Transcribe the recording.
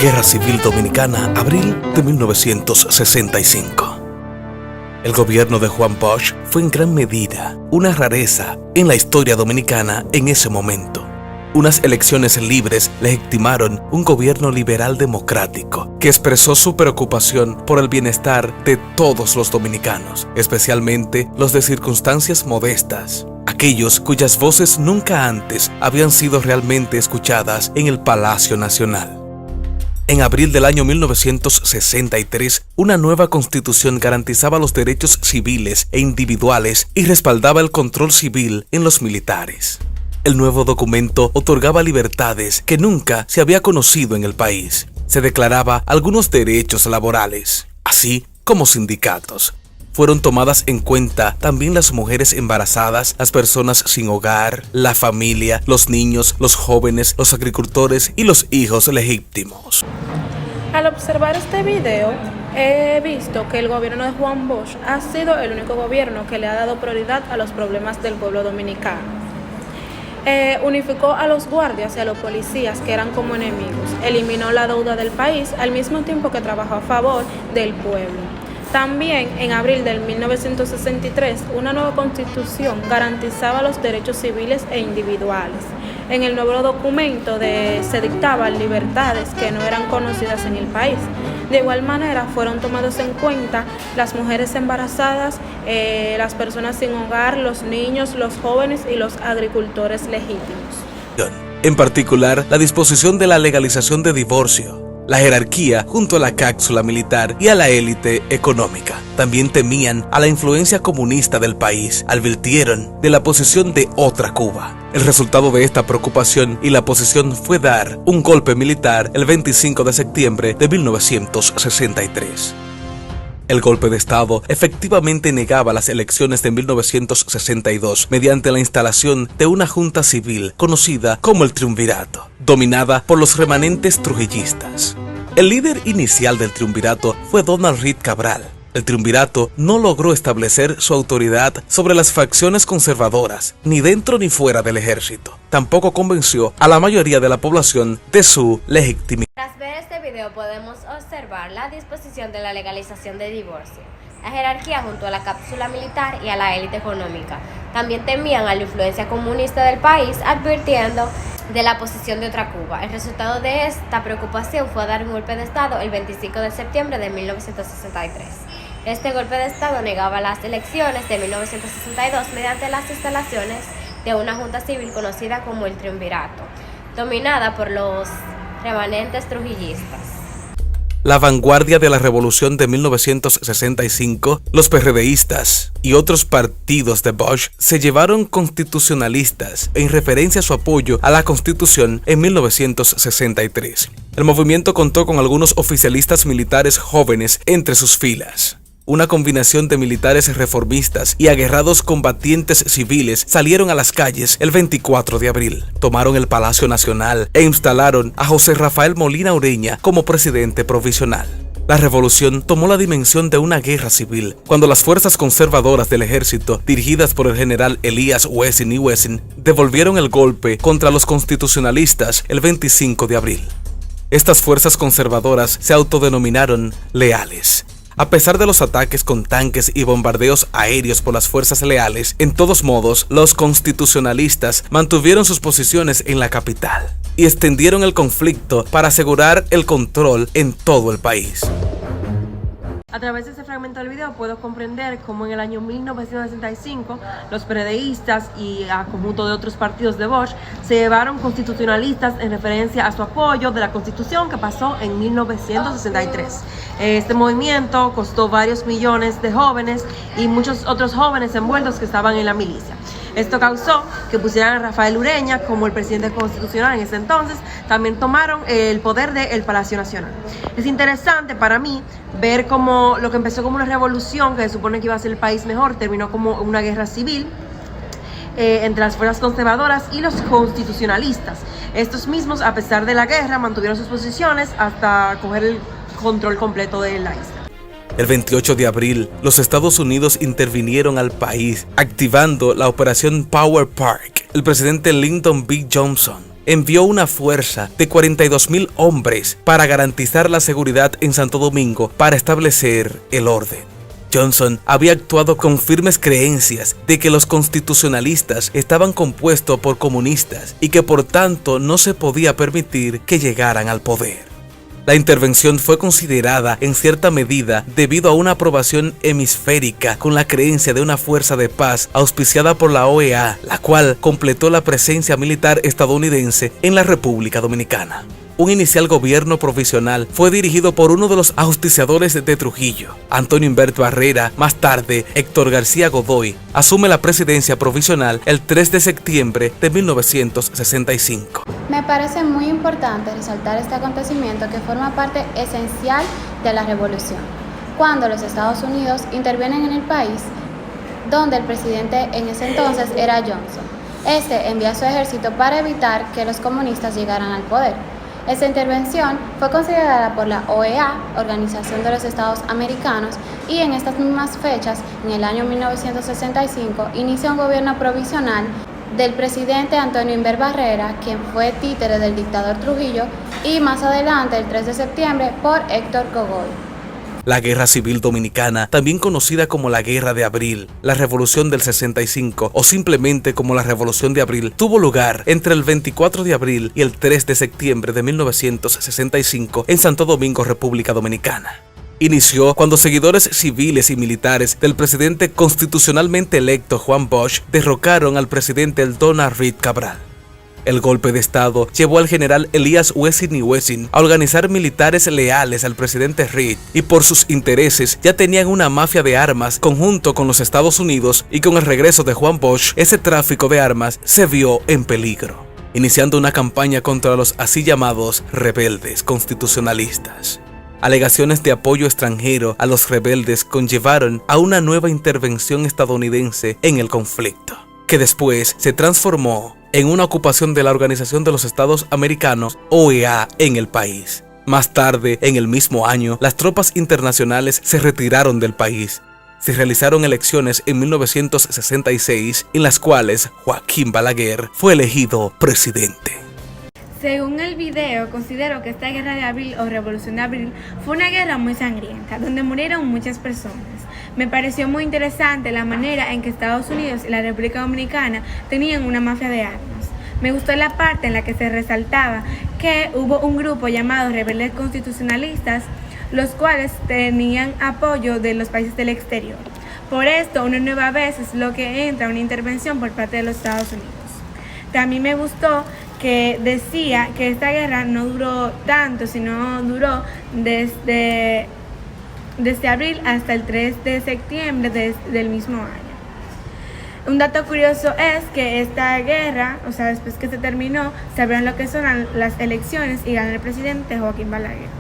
Guerra Civil Dominicana, abril de 1965. El gobierno de Juan Bosch fue en gran medida una rareza en la historia dominicana en ese momento. Unas elecciones libres legitimaron un gobierno liberal democrático que expresó su preocupación por el bienestar de todos los dominicanos, especialmente los de circunstancias modestas, aquellos cuyas voces nunca antes habían sido realmente escuchadas en el Palacio Nacional. En abril del año 1963, una nueva constitución garantizaba los derechos civiles e individuales y respaldaba el control civil en los militares. El nuevo documento otorgaba libertades que nunca se había conocido en el país. Se declaraba algunos derechos laborales, así como sindicatos. Fueron tomadas en cuenta también las mujeres embarazadas, las personas sin hogar, la familia, los niños, los jóvenes, los agricultores y los hijos legítimos. Al observar este video, he visto que el gobierno de Juan Bosch ha sido el único gobierno que le ha dado prioridad a los problemas del pueblo dominicano. Unificó a los guardias y a los policías que eran como enemigos, eliminó la deuda del país al mismo tiempo que trabajó a favor del pueblo. También, en abril del 1963, una nueva constitución garantizaba los derechos civiles e individuales. En el nuevo documento se dictaban libertades que no eran conocidas en el país. De igual manera, fueron tomados en cuenta las mujeres embarazadas, las personas sin hogar, los niños, los jóvenes y los agricultores legítimos. En particular, la disposición de la legalización de divorcio, la jerarquía junto a la cápsula militar y a la élite económica. También temían a la influencia comunista del país, advirtieron de la posición de otra Cuba. El resultado de esta preocupación y la posición fue dar un golpe militar el 25 de septiembre de 1963. El golpe de Estado efectivamente negaba las elecciones de 1962 mediante la instalación de una junta civil conocida como el Triunvirato, dominada por los remanentes trujillistas. El líder inicial del Triunvirato fue Donald Reed Cabral. El Triunvirato no logró establecer su autoridad sobre las facciones conservadoras, ni dentro ni fuera del ejército. Tampoco convenció a la mayoría de la población de su legitimidad. Tras ver este video podemos observar la disposición de la legalización de divorcio, la jerarquía junto a la cápsula militar y a la élite económica. También temían a la influencia comunista del país, advirtiendo de la posición de otra Cuba. El resultado de esta preocupación fue dar un golpe de Estado el 25 de septiembre de 1963. Este golpe de Estado negaba las elecciones de 1962 mediante las instalaciones de una junta civil conocida como el Triunvirato, dominada por los remanentes trujillistas. La vanguardia de la revolución de 1965, los PRDistas y otros partidos de Bosch se llevaron constitucionalistas en referencia a su apoyo a la Constitución en 1963. El movimiento contó con algunos oficialistas militares jóvenes entre sus filas. Una combinación de militares reformistas y aguerrados combatientes civiles salieron a las calles el 24 de abril. Tomaron el Palacio Nacional e instalaron a José Rafael Molina Ureña como presidente provisional. La revolución tomó la dimensión de una guerra civil cuando las fuerzas conservadoras del ejército, dirigidas por el general Elías Wessing y Wessing, devolvieron el golpe contra los constitucionalistas el 25 de abril. Estas fuerzas conservadoras se autodenominaron leales. A pesar de los ataques con tanques y bombardeos aéreos por las fuerzas leales, en todos modos, los constitucionalistas mantuvieron sus posiciones en la capital y extendieron el conflicto para asegurar el control en todo el país. A través de este fragmento del video puedo comprender cómo en el año 1965 los PRDistas y a conjunto de otros partidos de Bosch se llevaron constitucionalistas en referencia a su apoyo de la Constitución que pasó en 1963. Este movimiento costó varios millones de jóvenes y muchos otros jóvenes envueltos que estaban en la milicia. Esto causó que pusieran a Rafael Ureña como el presidente constitucional en ese entonces. También tomaron el poder del Palacio Nacional. Es interesante para mí ver cómo lo que empezó como una revolución que se supone que iba a hacer el país mejor, terminó como una guerra civil entre las fuerzas conservadoras y los constitucionalistas. Estos mismos, a pesar de la guerra, mantuvieron sus posiciones hasta coger el control completo de la isla. El 28 de abril, los Estados Unidos intervinieron al país, activando la operación Power Park. El presidente Lyndon B. Johnson envió una fuerza de 42.000 hombres para garantizar la seguridad en Santo Domingo para establecer el orden. Johnson había actuado con firmes creencias de que los constitucionalistas estaban compuestos por comunistas y que por tanto no se podía permitir que llegaran al poder. La intervención fue considerada en cierta medida debido a una aprobación hemisférica con la creencia de una fuerza de paz auspiciada por la OEA, la cual completó la presencia militar estadounidense en la República Dominicana. Un inicial gobierno provisional fue dirigido por uno de los ajusticiadores de Trujillo, Antonio Humberto Barrera. Más tarde, Héctor García Godoy asume la presidencia provisional el 3 de septiembre de 1965. Me parece muy importante resaltar este acontecimiento que forma parte esencial de la revolución, cuando los Estados Unidos intervienen en el país, donde el presidente en ese entonces era Johnson. Este envía su ejército para evitar que los comunistas llegaran al poder. Esta intervención fue considerada por la OEA, Organización de los Estados Americanos, y en estas mismas fechas, en el año 1965, inicia un gobierno provisional del presidente Antonio Humberto Barrera, quien fue títere del dictador Trujillo, y más adelante, el 3 de septiembre, por Héctor Godoy. La Guerra Civil Dominicana, también conocida como la Guerra de Abril, la Revolución del 65 o simplemente como la Revolución de Abril, tuvo lugar entre el 24 de abril y el 3 de septiembre de 1965 en Santo Domingo, República Dominicana. Inició cuando seguidores civiles y militares del presidente constitucionalmente electo Juan Bosch derrocaron al presidente Donald Reed Cabral. El golpe de Estado llevó al general Elías Wessing y Wessing a organizar militares leales al presidente Reed, y por sus intereses ya tenían una mafia de armas conjunto con los Estados Unidos, y con el regreso de Juan Bosch, ese tráfico de armas se vio en peligro, iniciando una campaña contra los así llamados rebeldes constitucionalistas. Alegaciones de apoyo extranjero a los rebeldes conllevaron a una nueva intervención estadounidense en el conflicto, que después se transformó en una ocupación de la Organización de los Estados Americanos, OEA, en el país. Más tarde, en el mismo año, las tropas internacionales se retiraron del país. Se realizaron elecciones en 1966, en las cuales Joaquín Balaguer fue elegido presidente. Según el video, considero que esta guerra de abril o revolución de abril fue una guerra muy sangrienta, donde murieron muchas personas. Me pareció muy interesante la manera en que Estados Unidos y la República Dominicana tenían una mafia de armas. Me gustó la parte en la que se resaltaba que hubo un grupo llamado rebeldes constitucionalistas, los cuales tenían apoyo de los países del exterior. Por esto, una nueva vez es lo que entra una intervención por parte de los Estados Unidos. También me gustó que decía que esta guerra no duró tanto, sino duró desde abril hasta el 3 de septiembre del mismo año. Un dato curioso es que esta guerra, o sea, después que se terminó, se abrieron lo que son las elecciones y ganó el presidente Joaquín Balaguer.